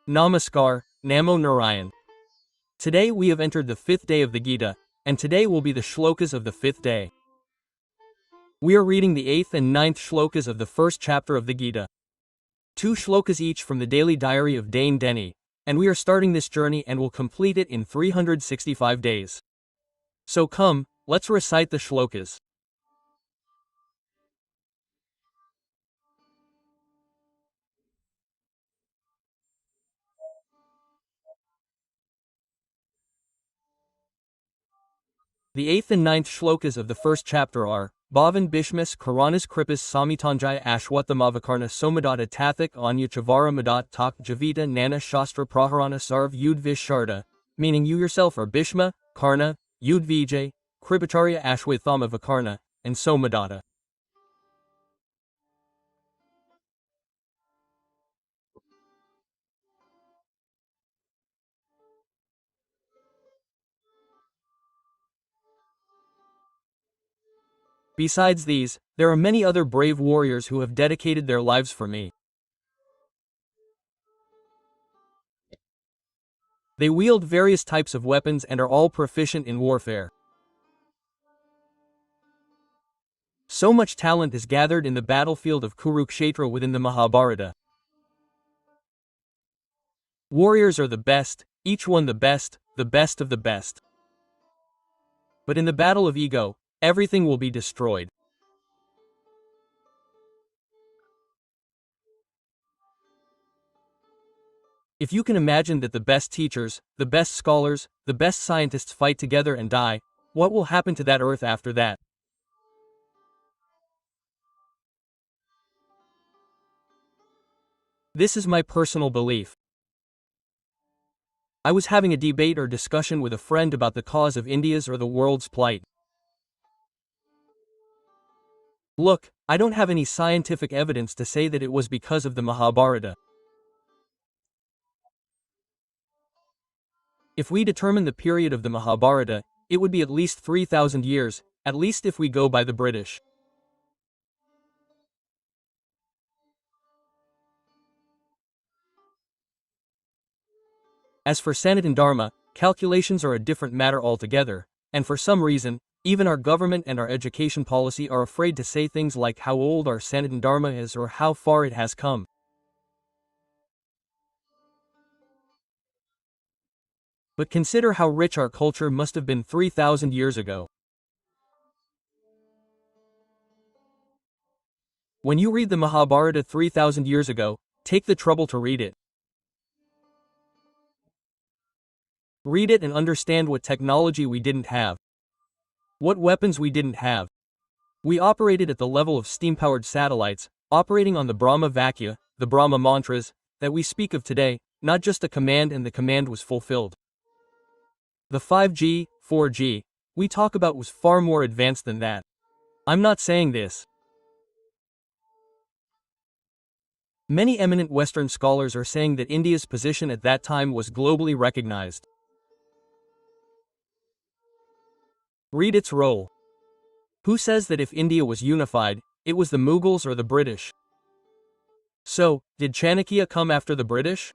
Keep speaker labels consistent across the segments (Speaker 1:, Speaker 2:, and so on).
Speaker 1: Namaskar, Namo Narayan. Today we have entered the 5th day of the Gita, and today will be the shlokas of the 5th day. We are reading the 8th and 9th shlokas of the first chapter of the Gita. 2 shlokas each from the daily diary of Dane Denny, and we are starting this journey and will complete it in 365 days. So come, let's recite the shlokas. The 8th and 9th shlokas of the first chapter are, Bhavan Bhishmas Karanas Kripas Samitanjaya Ashwatthamavikarna Somadatta Tathik Anya Chavara Madat Tak Javita Nana Shastra Praharana Sarv Yudvisharda, meaning you yourself are Bhishma, Karna, Yudvijay, Kripacharya Ashwatthamavikarna, and Somadatta. Besides these, there are many other brave warriors who have dedicated their lives for me. They wield various types of weapons and are all proficient in warfare. So much talent is gathered in the battlefield of Kurukshetra within the Mahabharata. Warriors are the best, each one the best of the best. But in the battle of ego, everything will be destroyed. If you can imagine that the best teachers, the best scholars, the best scientists fight together and die, what will happen to that earth after that? This is my personal belief. I was having a debate or discussion with a friend about the cause of India's or the world's plight. Look, I don't have any scientific evidence to say that it was because of the Mahabharata. If we determine the period of the Mahabharata, it would be at least 3,000 years, at least if we go by the British. As for Sanatana Dharma, calculations are a different matter altogether, and for some reason, even our government and our education policy are afraid to say things like how old our Sanatana Dharma is or how far it has come. But consider how rich our culture must have been 3,000 years ago. When you read the Mahabharata 3,000 years ago, take the trouble to read it. Read it and understand what technology we didn't have. What weapons we didn't have. We operated at the level of steam-powered satellites, operating on the Brahma Vakya, the Brahma mantras, that we speak of today, not just a command and the command was fulfilled. The 5G, 4G, we talk about was far more advanced than that. I'm not saying this. Many eminent Western scholars are saying that India's position at that time was globally recognized. Read its role. Who says that if India was unified, it was the Mughals or the British? So, did Chanakya come after the British?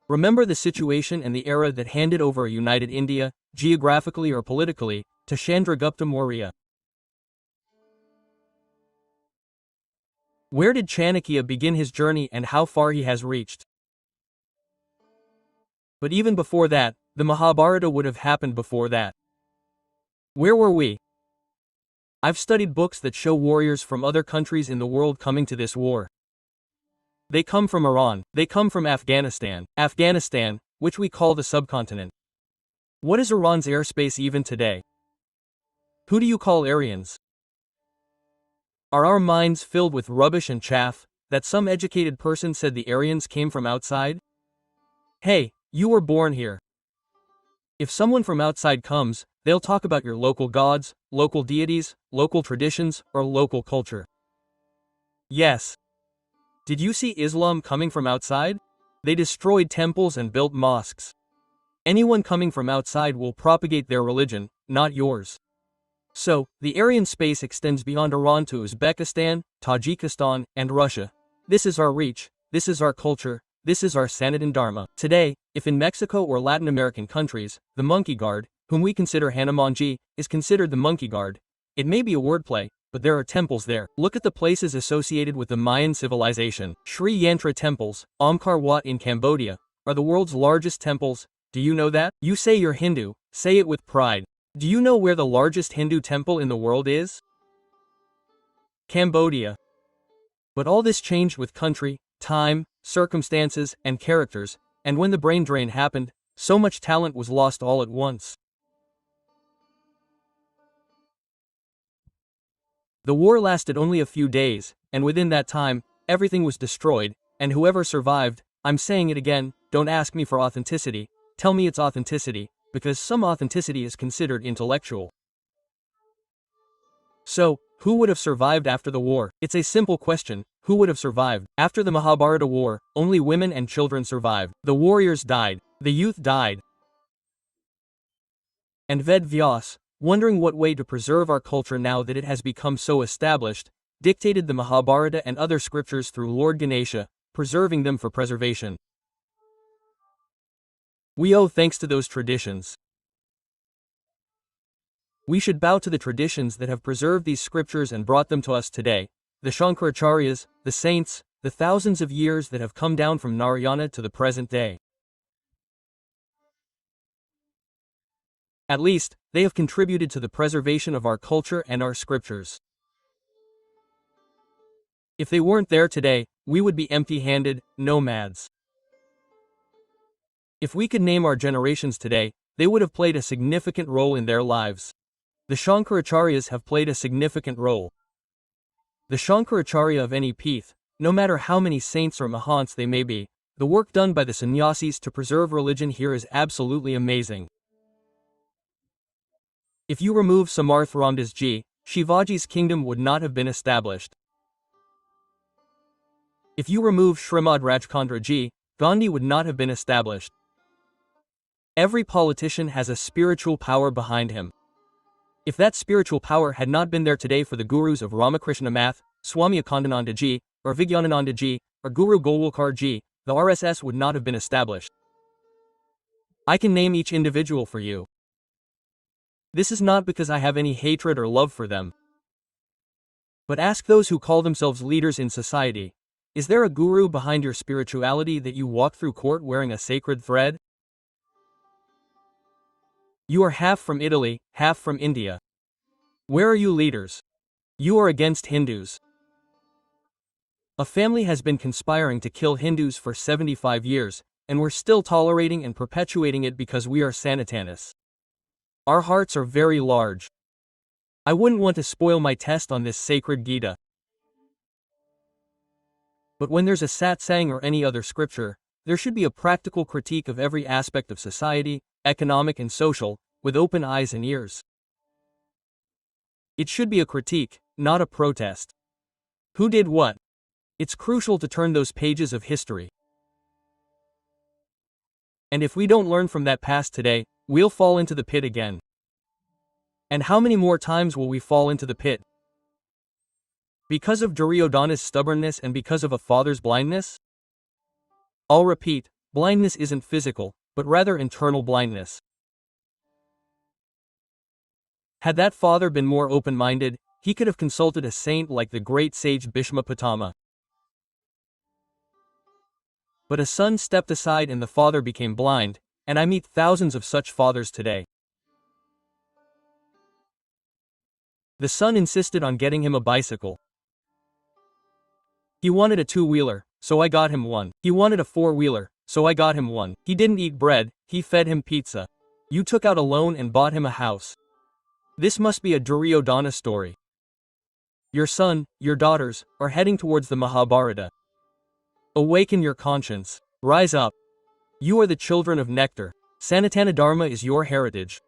Speaker 1: Remember the situation and the era that handed over a united India, geographically or politically, to Chandragupta Maurya. Where did Chanakya begin his journey and how far he has reached? But even before that, the Mahabharata would have happened before that. Where were we? I've studied books that show warriors from other countries in the world coming to this war. They come from Iran, they come from Afghanistan, which we call the subcontinent. What is Iran's airspace even today? Who do you call Aryans? Are our minds filled with rubbish and chaff, that some educated person said the Aryans came from outside? Hey, you were born here. If someone from outside comes, they'll talk about your local gods, local deities, local traditions, or local culture. Yes. Did you see Islam coming from outside? They destroyed temples and built mosques. Anyone coming from outside will propagate their religion, not yours. So, the Aryan space extends beyond Iran to Uzbekistan, Tajikistan, and Russia. This is our reach, this is our culture, this is our Sanatan Dharma. Today, if in Mexico or Latin American countries, the monkey guard, whom we consider Hanumanji, is considered the monkey guard, it may be a wordplay, but there are temples there. Look at the places associated with the Mayan civilization. Sri Yantra temples, Angkor Wat in Cambodia, are the world's largest temples. Do you know that? You say you're Hindu, say it with pride. Do you know where the largest Hindu temple in the world is? Cambodia. But all this changed with country, time, circumstances, and characters, and when the brain drain happened, so much talent was lost all at once. The war lasted only a few days, and within that time, everything was destroyed, and whoever survived, I'm saying it again, don't ask me for authenticity, tell me it's authenticity, because some authenticity is considered intellectual. So, who would have survived after the war? It's a simple question, who would have survived? After the Mahabharata war, only women and children survived. The warriors died, the youth died. And Ved Vyas, wondering what way to preserve our culture now that it has become so established, dictated the Mahabharata and other scriptures through Lord Ganesha, preserving them for preservation. We owe thanks to those traditions. We should bow to the traditions that have preserved these scriptures and brought them to us today, the Shankaracharyas, the saints, the thousands of years that have come down from Narayana to the present day. At least, they have contributed to the preservation of our culture and our scriptures. If they weren't there today, we would be empty-handed, nomads. If we could name our generations today, they would have played a significant role in their lives. The Shankaracharyas have played a significant role. The Shankaracharya of any peeth, no matter how many saints or mahants they may be, the work done by the sannyasis to preserve religion here is absolutely amazing. If you remove Samarth Ramdas Ji, Shivaji's kingdom would not have been established. If you remove Shrimad Rajchandra Ji, Gandhi would not have been established. Every politician has a spiritual power behind him. If that spiritual power had not been there today for the gurus of Ramakrishna Math, Swami Akhandananda Ji, or Vigyanananda Ji, or Guru Golwalkar Ji, the RSS would not have been established. I can name each individual for you. This is not because I have any hatred or love for them. But ask those who call themselves leaders in society, is there a guru behind your spirituality that you walk through court wearing a sacred thread? You are half from Italy, half from India. Where are you leaders? You are against Hindus. A family has been conspiring to kill Hindus for 75 years, and we're still tolerating and perpetuating it because we are Sanatanists. Our hearts are very large. I wouldn't want to spoil my test on this sacred Gita. But when there's a satsang or any other scripture, there should be a practical critique of every aspect of society, economic and social, with open eyes and ears. It should be a critique, not a protest. Who did what? It's crucial to turn those pages of history. And if we don't learn from that past today, we'll fall into the pit again. And how many more times will we fall into the pit? Because of Duryodhana's stubbornness and because of a father's blindness? I'll repeat, blindness isn't physical, but rather internal blindness. Had that father been more open-minded, he could have consulted a saint like the great sage Bhishma Pitama. But a son stepped aside and the father became blind, and I meet thousands of such fathers today. The son insisted on getting him a bicycle. He wanted a two-wheeler, so I got him one. He wanted a four-wheeler, so I got him one. He didn't eat bread, he fed him pizza. You took out a loan and bought him a house. This must be a Duryodhana story. Your son, your daughters, are heading towards the Mahabharata. Awaken your conscience. Rise up. You are the children of nectar. Sanatana Dharma is your heritage.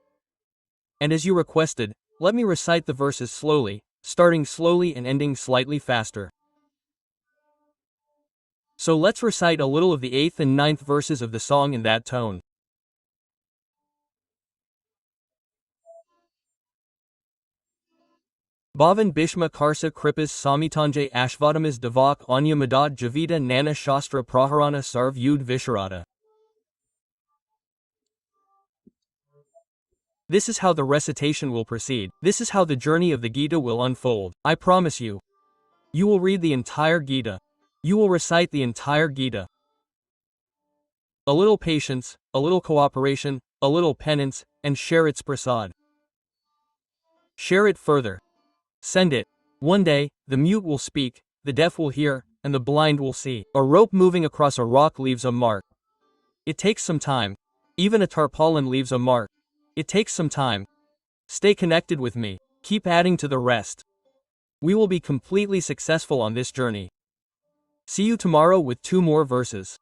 Speaker 1: And as you requested, let me recite the verses slowly, starting slowly and ending slightly faster. So let's recite a little of the 8th and 9th verses of the song in that tone. Bhavan Bhishma Karsa Kripas Samitanjay Ashvatamas Davak Anya Madad Javita Nana Shastra Praharana Sarv Yud Visharada. This is how the recitation will proceed. This is how the journey of the Gita will unfold. I promise you. You will read the entire Gita. You will recite the entire Gita. A little patience, a little cooperation, a little penance, and share its prasad. Share it further. Send it. One day, the mute will speak, the deaf will hear, and the blind will see. A rope moving across a rock leaves a mark. It takes some time. Even a tarpaulin leaves a mark. It takes some time. Stay connected with me. Keep adding to the rest. We will be completely successful on this journey. See you tomorrow with 2 more verses.